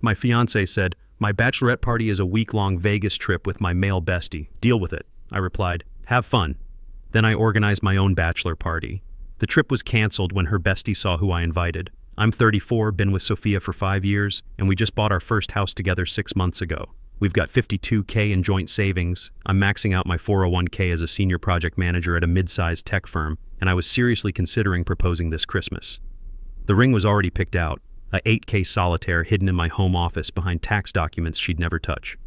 My fiancé said, "My bachelorette party is a week-long Vegas trip with my male bestie. Deal with it." I replied, "Have fun." Then I organized my own bachelor party. The trip was canceled when her bestie saw who I invited. I'm 34, been with Sophia for 5 years, and we just bought our first house together 6 months ago. We've got $52K in joint savings. I'm maxing out my 401K as a senior project manager at a mid-sized tech firm, and I was seriously considering proposing this Christmas. The ring was already picked out, a 8K solitaire hidden in my home office behind tax documents she'd never touch.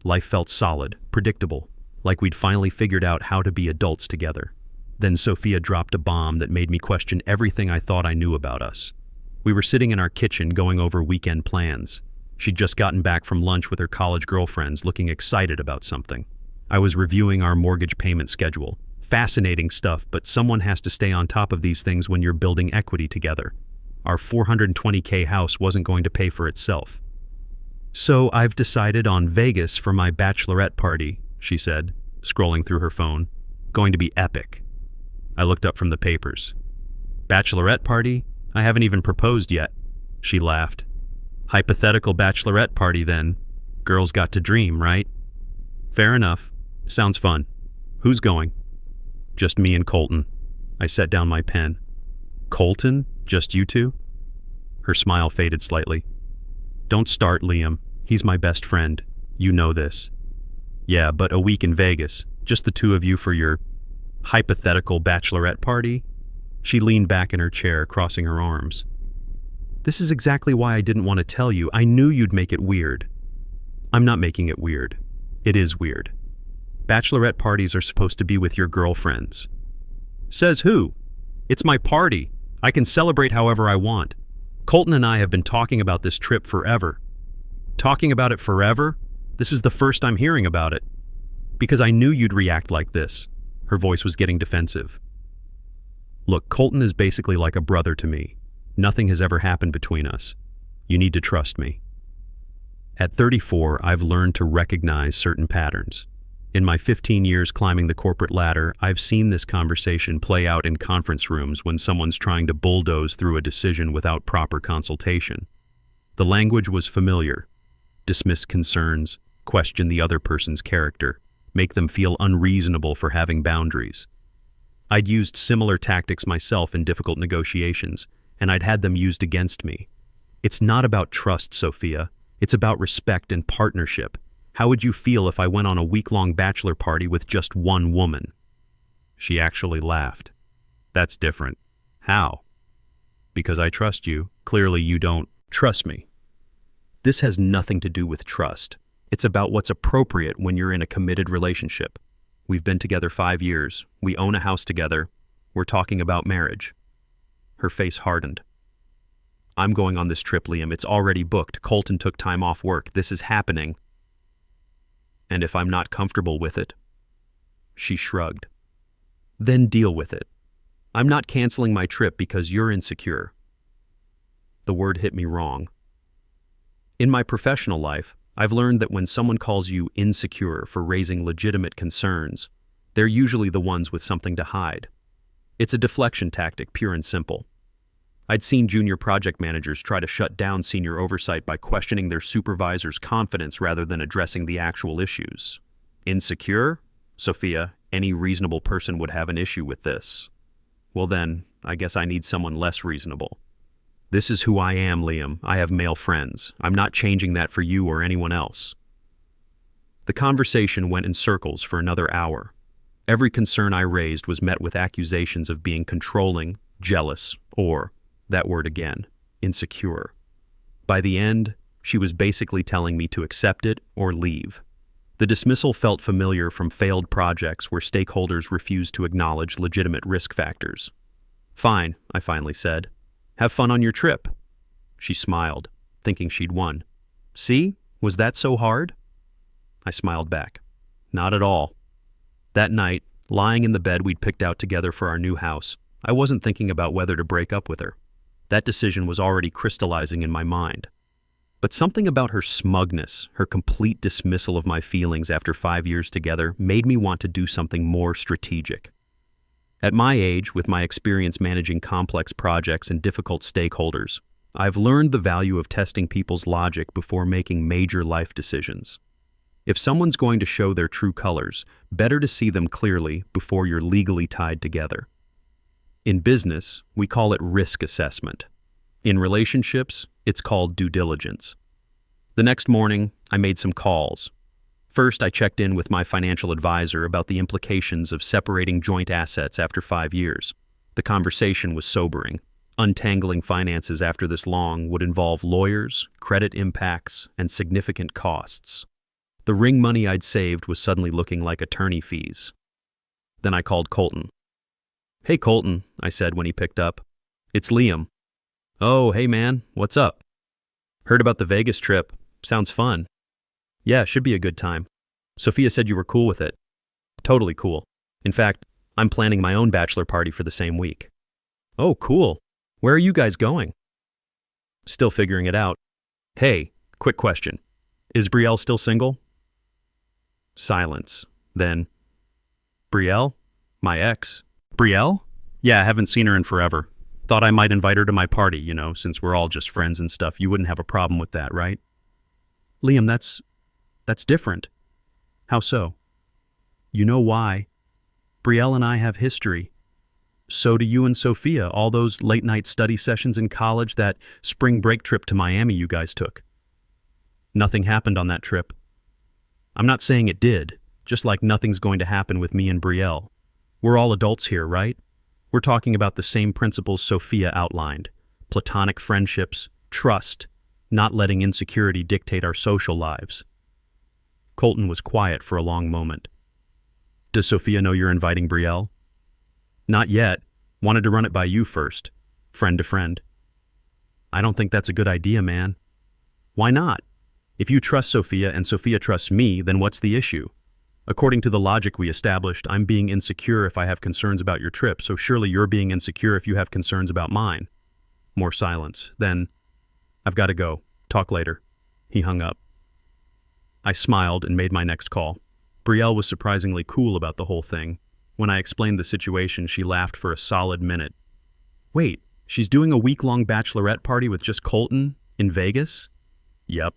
Life felt solid, predictable, like we'd finally figured out how to be adults together. Then Sophia dropped a bomb that made me question everything I thought I knew about us. We were sitting in our kitchen going over weekend plans. She'd just gotten back from lunch with her college girlfriends, looking excited about something. I was reviewing our mortgage payment schedule. Fascinating stuff, but someone has to stay on top of these things when you're building equity together. Our $420K house wasn't going to pay for itself. "So I've decided on Vegas for my bachelorette party," she said, scrolling through her phone. "Going to be epic." I looked up from the papers. "Bachelorette party? I haven't even proposed yet." She laughed. "Hypothetical bachelorette party then. Girls got to dream, right?" "Fair enough. Sounds fun. Who's going?" "Just me and Colton." I set down my pen. "Colton? Just you two?" Her smile faded slightly. "Don't start, Liam. He's my best friend. You know this." "Yeah, but a week in Vegas. Just the two of you for your hypothetical bachelorette party?" She leaned back in her chair, crossing her arms. "This is exactly why I didn't want to tell you. I knew you'd make it weird." "I'm not making it weird. It is weird. Bachelorette parties are supposed to be with your girlfriends." "Says who? It's my party. I can celebrate however I want. Colton and I have been talking about this trip forever." "Talking about it forever? This is the first I'm hearing about it." "Because I knew you'd react like this." Her voice was getting defensive. "Look, Colton is basically like a brother to me. Nothing has ever happened between us. You need to trust me." At 34, I've learned to recognize certain patterns. In my 15 years climbing the corporate ladder, I've seen this conversation play out in conference rooms when someone's trying to bulldoze through a decision without proper consultation. The language was familiar. Dismiss concerns, question the other person's character, make them feel unreasonable for having boundaries. I'd used similar tactics myself in difficult negotiations, and I'd had them used against me. It's not about trust, Sophia. It's about respect and partnership. How would you feel if I went on a week-long bachelor party with just one woman? She actually laughed. "That's different." "How?" "Because I trust you. Clearly you don't trust me." This has nothing to do with trust. It's about what's appropriate when you're in a committed relationship. We've been together 5 years. We own a house together. We're talking about marriage. Her face hardened. "I'm going on this trip, Liam. It's already booked. Colton took time off work. This is happening. And if I'm not comfortable with it?" She shrugged. "Then deal with it. I'm not canceling my trip because you're insecure." The word hit me wrong. In my professional life, I've learned that when someone calls you insecure for raising legitimate concerns, they're usually the ones with something to hide. It's a deflection tactic, pure and simple. I'd seen junior project managers try to shut down senior oversight by questioning their supervisor's confidence rather than addressing the actual issues. Insecure? Sophia, any reasonable person would have an issue with this. Well then, I guess I need someone less reasonable. This is who I am, Liam. I have male friends. I'm not changing that for you or anyone else. The conversation went in circles for another hour. Every concern I raised was met with accusations of being controlling, jealous, or, that word again, insecure. By the end, she was basically telling me to accept it or leave. The dismissal felt familiar from failed projects where stakeholders refused to acknowledge legitimate risk factors. "Fine," I finally said. "Have fun on your trip." She smiled, thinking she'd won. "See? Was that so hard?" I smiled back. "Not at all." That night, lying in the bed we'd picked out together for our new house, I wasn't thinking about whether to break up with her. That decision was already crystallizing in my mind. But something about her smugness, her complete dismissal of my feelings after 5 years together, made me want to do something more strategic. At my age, with my experience managing complex projects and difficult stakeholders, I've learned the value of testing people's logic before making major life decisions. If someone's going to show their true colors, better to see them clearly before you're legally tied together. In business, we call it risk assessment. In relationships, it's called due diligence. The next morning, I made some calls. First, I checked in with my financial advisor about the implications of separating joint assets after 5 years. The conversation was sobering. Untangling finances after this long would involve lawyers, credit impacts, and significant costs. The ring money I'd saved was suddenly looking like attorney fees. Then I called Colton. "Hey Colton," I said when he picked up. "It's Liam." "Oh, hey man, what's up?" "Heard about the Vegas trip. Sounds fun." "Yeah, should be a good time. Sophia said you were cool with it." "Totally cool. In fact, I'm planning my own bachelor party for the same week." "Oh, cool. Where are you guys going?" "Still figuring it out." "Hey, quick question. Is Brielle still single?" Silence. Then, "Brielle? My ex." "Brielle? Yeah, I haven't seen her in forever. Thought I might invite her to my party, since we're all just friends and stuff. You wouldn't have a problem with that, right?" "Liam, that's different." "How so?" "You know why. Brielle and I have history. So do you and Sophia, all those late-night study sessions in college, that spring break trip to Miami you guys took. Nothing happened on that trip. I'm not saying it did, just like nothing's going to happen with me and Brielle. We're all adults here, right? We're talking about the same principles Sophia outlined: platonic friendships, trust, not letting insecurity dictate our social lives." Colton was quiet for a long moment. "Does Sophia know you're inviting Brielle?" "Not yet. Wanted to run it by you first. Friend to friend." "I don't think that's a good idea, man." "Why not? If you trust Sophia and Sophia trusts me, then what's the issue? According to the logic we established, I'm being insecure if I have concerns about your trip, so surely you're being insecure if you have concerns about mine." More silence. Then, "I've got to go. Talk later." He hung up. I smiled and made my next call. Brielle was surprisingly cool about the whole thing. When I explained the situation, she laughed for a solid minute. "Wait, she's doing a week-long bachelorette party with just Colton? In Vegas?" "Yep."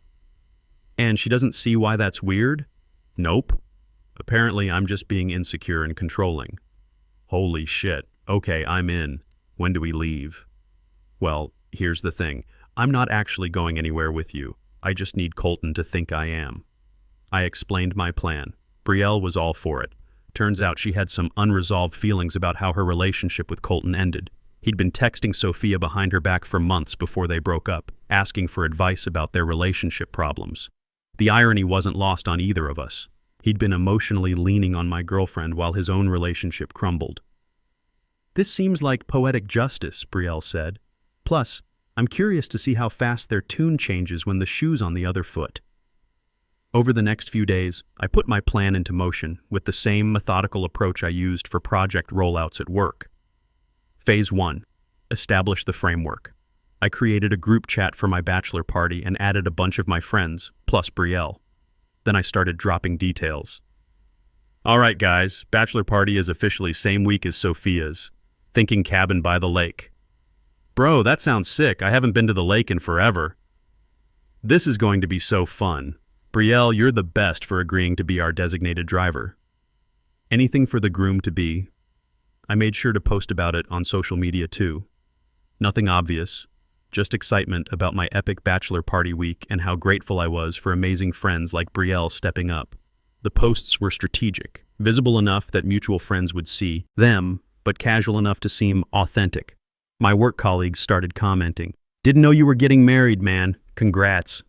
"And she doesn't see why that's weird?" "Nope. Apparently, I'm just being insecure and controlling." "Holy shit. Okay, I'm in. When do we leave?" "Well, here's the thing. I'm not actually going anywhere with you. I just need Colton to think I am." I explained my plan. Brielle was all for it. Turns out she had some unresolved feelings about how her relationship with Colton ended. He'd been texting Sophia behind her back for months before they broke up, asking for advice about their relationship problems. The irony wasn't lost on either of us. He'd been emotionally leaning on my girlfriend while his own relationship crumbled. "This seems like poetic justice," Brielle said. "Plus, I'm curious to see how fast their tune changes when the shoe's on the other foot." Over the next few days, I put my plan into motion with the same methodical approach I used for project rollouts at work. Phase 1. Establish the framework. I created a group chat for my bachelor party and added a bunch of my friends, plus Brielle. Then I started dropping details. "All right, guys, bachelor party is officially same week as Sophia's. Thinking cabin by the lake." "Bro, that sounds sick. I haven't been to the lake in forever." "This is going to be so fun. Brielle, you're the best for agreeing to be our designated driver." Anything for the groom-to-be. I made sure to post about it on social media too. Nothing obvious, just excitement about my epic bachelor party week and how grateful I was for amazing friends like Brielle stepping up. The posts were strategic, visible enough that mutual friends would see them, but casual enough to seem authentic. My work colleagues started commenting, "Didn't know you were getting married, man. Congrats."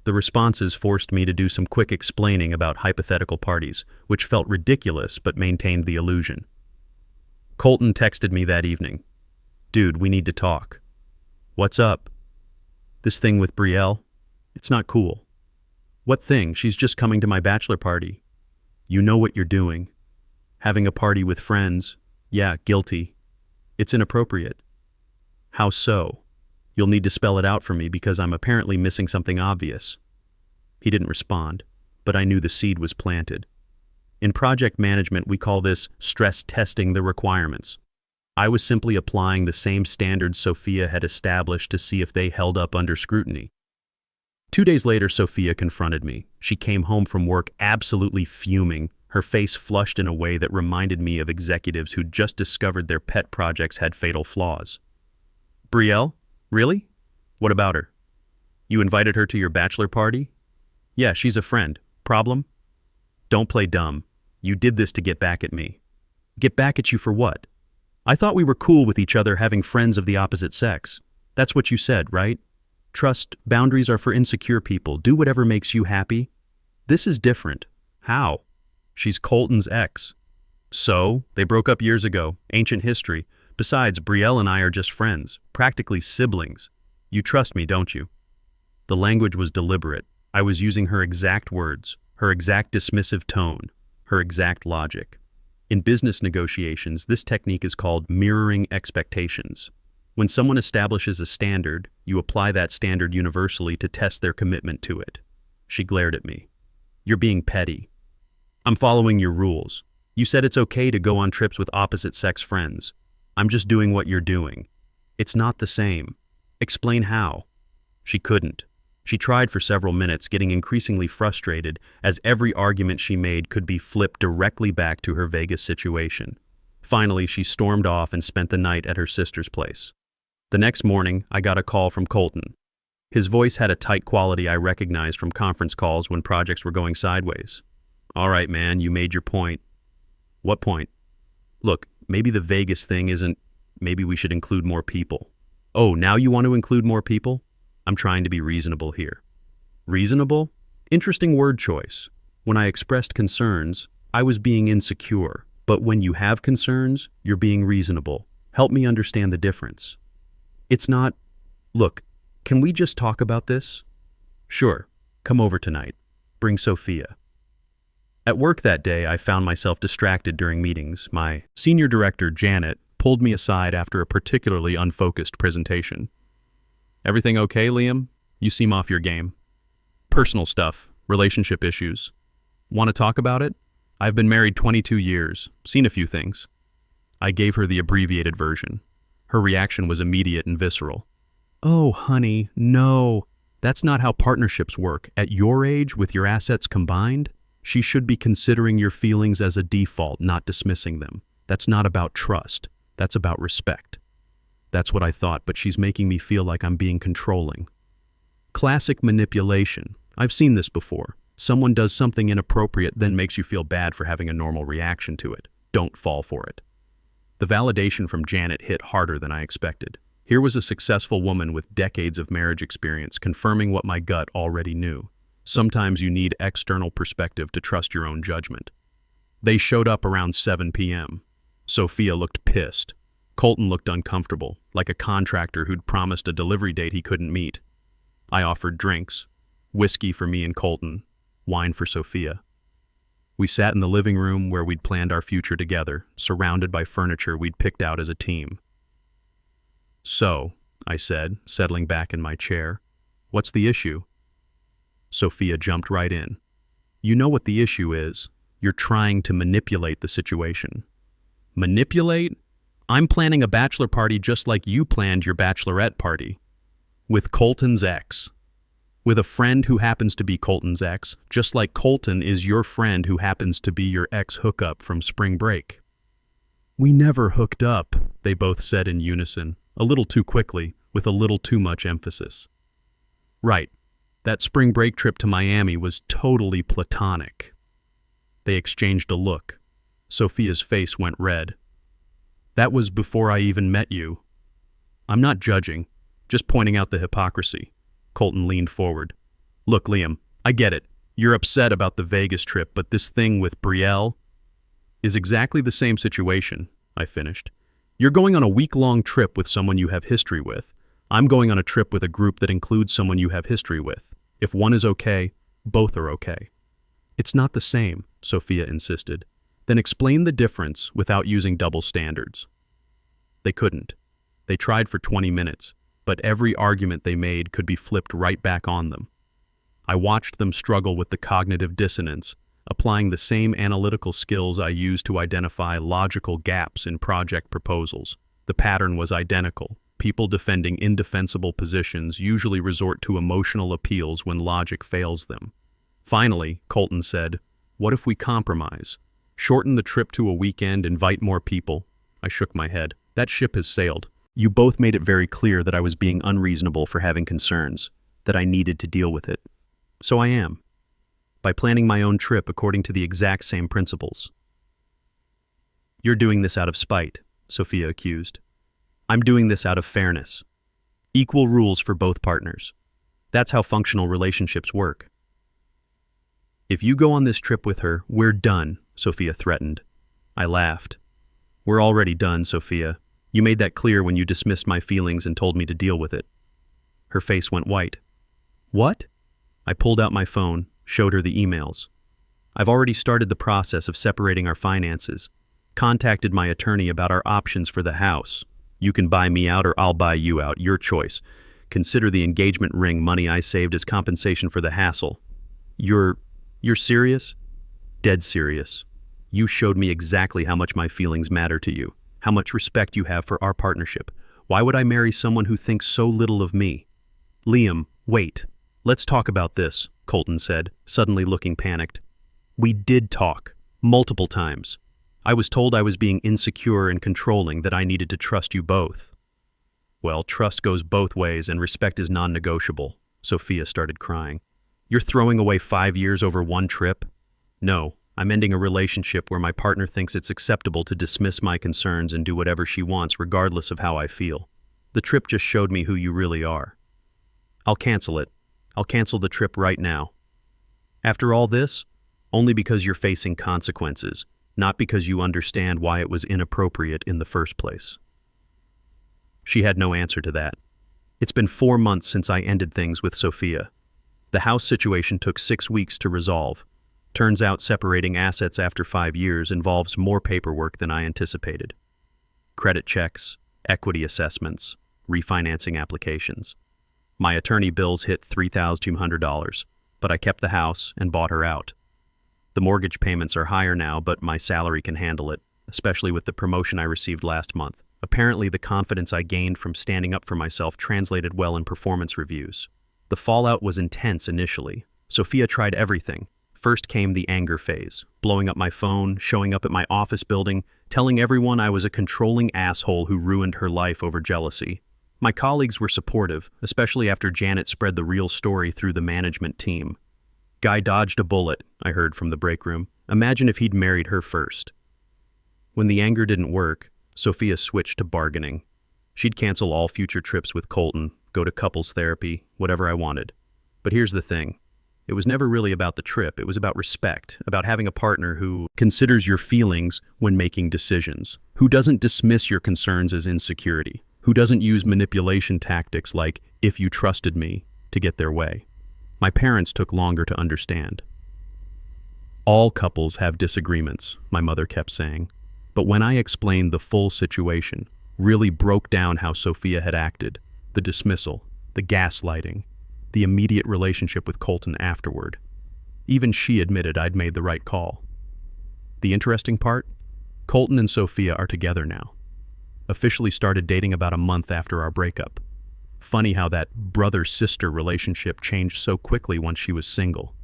The responses forced me to do some quick explaining about hypothetical parties, which felt ridiculous but maintained the illusion. Colton texted me that evening. "Dude, we need to talk." "What's up?" "This thing with Brielle. It's not cool." "What thing? She's just coming to my bachelor party." "You know what you're doing. Having a party with friends. Yeah, guilty. It's inappropriate." "How so?" "You'll need to spell it out for me because I'm apparently missing something obvious." He didn't respond, but I knew the seed was planted. In project management, we call this stress testing the requirements. I was simply applying the same standards Sophia had established to see if they held up under scrutiny. 2 days later, Sophia confronted me. She came home from work absolutely fuming, her face flushed in a way that reminded me of executives who'd just discovered their pet projects had fatal flaws. Brielle? Really? What about her? You invited her to your bachelor party? Yeah, she's a friend. Problem? Don't play dumb. You did this to get back at me. Get back at you for what? I thought we were cool with each other having friends of the opposite sex. That's what you said, right? Trust, boundaries are for insecure people. Do whatever makes you happy. This is different. How? She's Colton's ex. So, they broke up years ago. Ancient history. Besides, Brielle and I are just friends. Practically siblings. You trust me, don't you? The language was deliberate. I was using her exact words, her exact dismissive tone, her exact logic. In business negotiations, this technique is called mirroring expectations. When someone establishes a standard, you apply that standard universally to test their commitment to it. She glared at me. You're being petty. I'm following your rules. You said it's okay to go on trips with opposite-sex friends. I'm just doing what you're doing. It's not the same. Explain how. She couldn't. She tried for several minutes, getting increasingly frustrated as every argument she made could be flipped directly back to her Vegas situation. Finally, she stormed off and spent the night at her sister's place. The next morning, I got a call from Colton. His voice had a tight quality I recognized from conference calls when projects were going sideways. All right, man, you made your point. What point? Look, maybe the Vegas thing isn't, maybe we should include more people. Oh, now you want to include more people? I'm trying to be reasonable here. Reasonable? Interesting word choice. When I expressed concerns, I was being insecure. But when you have concerns, you're being reasonable. Help me understand the difference. It's not, look, can we just talk about this? Sure, come over tonight. Bring Sophia. At work that day, I found myself distracted during meetings. My senior director, Janet, pulled me aside after a particularly unfocused presentation. Everything okay, Liam? You seem off your game. Personal stuff, relationship issues. Want to talk about it? I've been married 22 years, seen a few things. I gave her the abbreviated version. Her reaction was immediate and visceral. Oh, honey, no. That's not how partnerships work. At your age, with your assets combined, she should be considering your feelings as a default, not dismissing them. That's not about trust. That's about respect. That's what I thought, but she's making me feel like I'm being controlling. Classic manipulation. I've seen this before. Someone does something inappropriate, then makes you feel bad for having a normal reaction to it. Don't fall for it. The validation from Janet hit harder than I expected. Here was a successful woman with decades of marriage experience confirming what my gut already knew. Sometimes you need external perspective to trust your own judgment. They showed up around 7 p.m. Sophia looked pissed. Colton looked uncomfortable, like a contractor who'd promised a delivery date he couldn't meet. I offered drinks, whiskey for me and Colton, wine for Sophia. We sat in the living room where we'd planned our future together, surrounded by furniture we'd picked out as a team. So, I said, settling back in my chair, what's the issue? Sophia jumped right in. You know what the issue is. You're trying to manipulate the situation. Manipulate? I'm planning a bachelor party just like you planned your bachelorette party. With Colton's ex. With a friend who happens to be Colton's ex, just like Colton is your friend who happens to be your ex-hookup from spring break. We never hooked up, they both said in unison, a little too quickly, with a little too much emphasis. Right. That spring break trip to Miami was totally platonic. They exchanged a look. Sophia's face went red. That was before I even met you. I'm not judging, just pointing out the hypocrisy. Colton leaned forward. Look, Liam, I get it. You're upset about the Vegas trip, but this thing with Brielle is exactly the same situation, I finished. You're going on a week-long trip with someone you have history with. I'm going on a trip with a group that includes someone you have history with. If one is okay, both are okay. It's not the same, Sophia insisted. Then explain the difference without using double standards. They couldn't. They tried for 20 minutes, but every argument they made could be flipped right back on them. I watched them struggle with the cognitive dissonance, applying the same analytical skills I used to identify logical gaps in project proposals. The pattern was identical. People defending indefensible positions usually resort to emotional appeals when logic fails them. Finally, Colton said, "What if we compromise? Shorten the trip to a weekend, invite more people?" I shook my head. "That ship has sailed. You both made it very clear that I was being unreasonable for having concerns, that I needed to deal with it. So I am, by planning my own trip according to the exact same principles." "You're doing this out of spite," Sophia accused. "I'm doing this out of fairness. Equal rules for both partners. That's how functional relationships work." "If you go on this trip with her, we're done," Sophia threatened. I laughed. "We're already done, Sophia. You made that clear when you dismissed my feelings and told me to deal with it." Her face went white. "What?" I pulled out my phone, showed her the emails. "I've already started the process of separating our finances. Contacted my attorney about our options for the house. You can buy me out or I'll buy you out, your choice. Consider the engagement ring money I saved as compensation for the hassle." You're serious?" "Dead serious. You showed me exactly how much my feelings matter to you, how much respect you have for our partnership. Why would I marry someone who thinks so little of me?" "Liam, wait. Let's talk about this," Colton said, suddenly looking panicked. "We did talk. Multiple times. I was told I was being insecure and controlling, that I needed to trust you both." "Well, trust goes both ways and respect is non-negotiable." Sophia started crying. "You're throwing away 5 years over one trip?" "No, I'm ending a relationship where my partner thinks it's acceptable to dismiss my concerns and do whatever she wants regardless of how I feel. The trip just showed me who you really are. I'll cancel it. I'll cancel the trip right now. After all this, only because you're facing consequences, not because you understand why it was inappropriate in the first place." She had no answer to that. It's been 4 months since I ended things with Sophia. The house situation took 6 weeks to resolve. Turns out separating assets after 5 years involves more paperwork than I anticipated. Credit checks, equity assessments, refinancing applications. My attorney bills hit $3,200, but I kept the house and bought her out. The mortgage payments are higher now, but my salary can handle it, especially with the promotion I received last month. Apparently, the confidence I gained from standing up for myself translated well in performance reviews. The fallout was intense initially. Sophia tried everything. First came the anger phase, blowing up my phone, showing up at my office building, telling everyone I was a controlling asshole who ruined her life over jealousy. My colleagues were supportive, especially after Janet spread the real story through the management team. "Guy dodged a bullet," I heard from the break room. "Imagine if he'd married her first." When the anger didn't work, Sophia switched to bargaining. She'd cancel all future trips with Colton, go to couples therapy, whatever I wanted. But here's the thing. It was never really about the trip. It was about respect, about having a partner who considers your feelings when making decisions, who doesn't dismiss your concerns as insecurity, who doesn't use manipulation tactics like, "if you trusted me," to get their way. My parents took longer to understand. "All couples have disagreements," my mother kept saying. But when I explained the full situation, really broke down how Sophia had acted, the dismissal, the gaslighting, the immediate relationship with Colton afterward, even she admitted I'd made the right call. The interesting part? Colton and Sophia are together now. Officially started dating about a month after our breakup. Funny how that brother-sister relationship changed so quickly once she was single.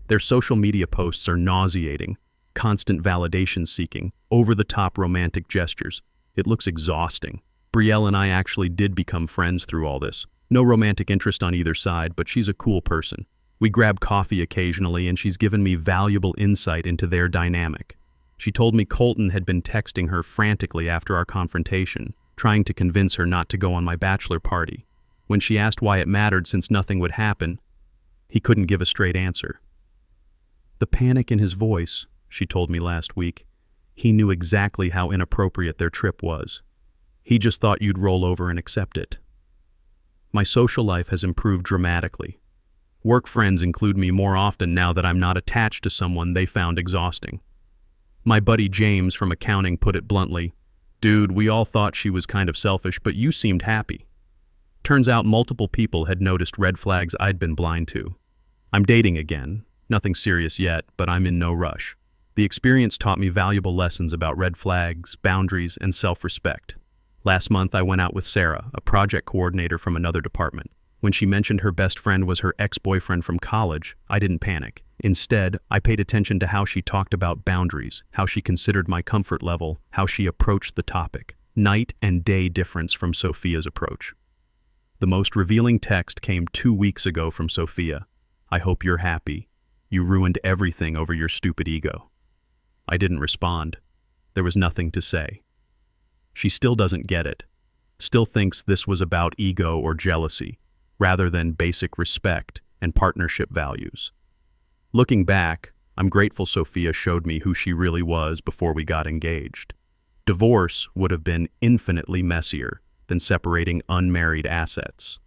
Their social media posts are nauseating, constant validation seeking, over-the-top romantic gestures. It looks exhausting. Brielle and I actually did become friends through all this. No romantic interest on either side, but she's a cool person. We grab coffee occasionally and she's given me valuable insight into their dynamic. She told me Colton had been texting her frantically after our confrontation, trying to convince her not to go on my bachelor party. When she asked why it mattered since nothing would happen, he couldn't give a straight answer. The panic in his voice, she told me last week, he knew exactly how inappropriate their trip was. He just thought you'd roll over and accept it. My social life has improved dramatically. Work friends include me more often now that I'm not attached to someone they found exhausting. My buddy James from accounting put it bluntly, "Dude, we all thought she was kind of selfish, but you seemed happy." Turns out multiple people had noticed red flags I'd been blind to. I'm dating again, Nothing serious yet, but I'm in no rush. The experience taught me valuable lessons about red flags, boundaries, and self-respect. Last month, I went out with Sarah, a project coordinator from another department. When she mentioned her best friend was her ex-boyfriend from college, I didn't panic. Instead, I paid attention to how she talked about boundaries, how she considered my comfort level, how she approached the topic. Night and day difference from Sophia's approach. The most revealing text came 2 weeks ago from Sophia. "I hope you're happy. You ruined everything over your stupid ego." I didn't respond. There was nothing to say. She still doesn't get it. Still thinks this was about ego or jealousy, rather than basic respect and partnership values. Looking back, I'm grateful Sophia showed me who she really was before we got engaged. Divorce would have been infinitely messier than separating unmarried assets.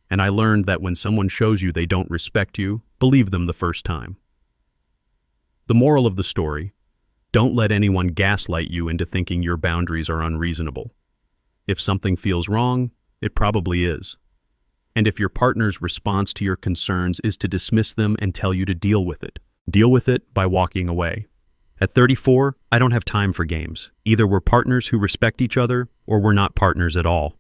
And I learned that when someone shows you they don't respect you, believe them the first time. The moral of the story: don't let anyone gaslight you into thinking your boundaries are unreasonable. If something feels wrong, it probably is. And if your partner's response to your concerns is to dismiss them and tell you to deal with it by walking away. At 34, I don't have time for games. Either we're partners who respect each other, or we're not partners at all.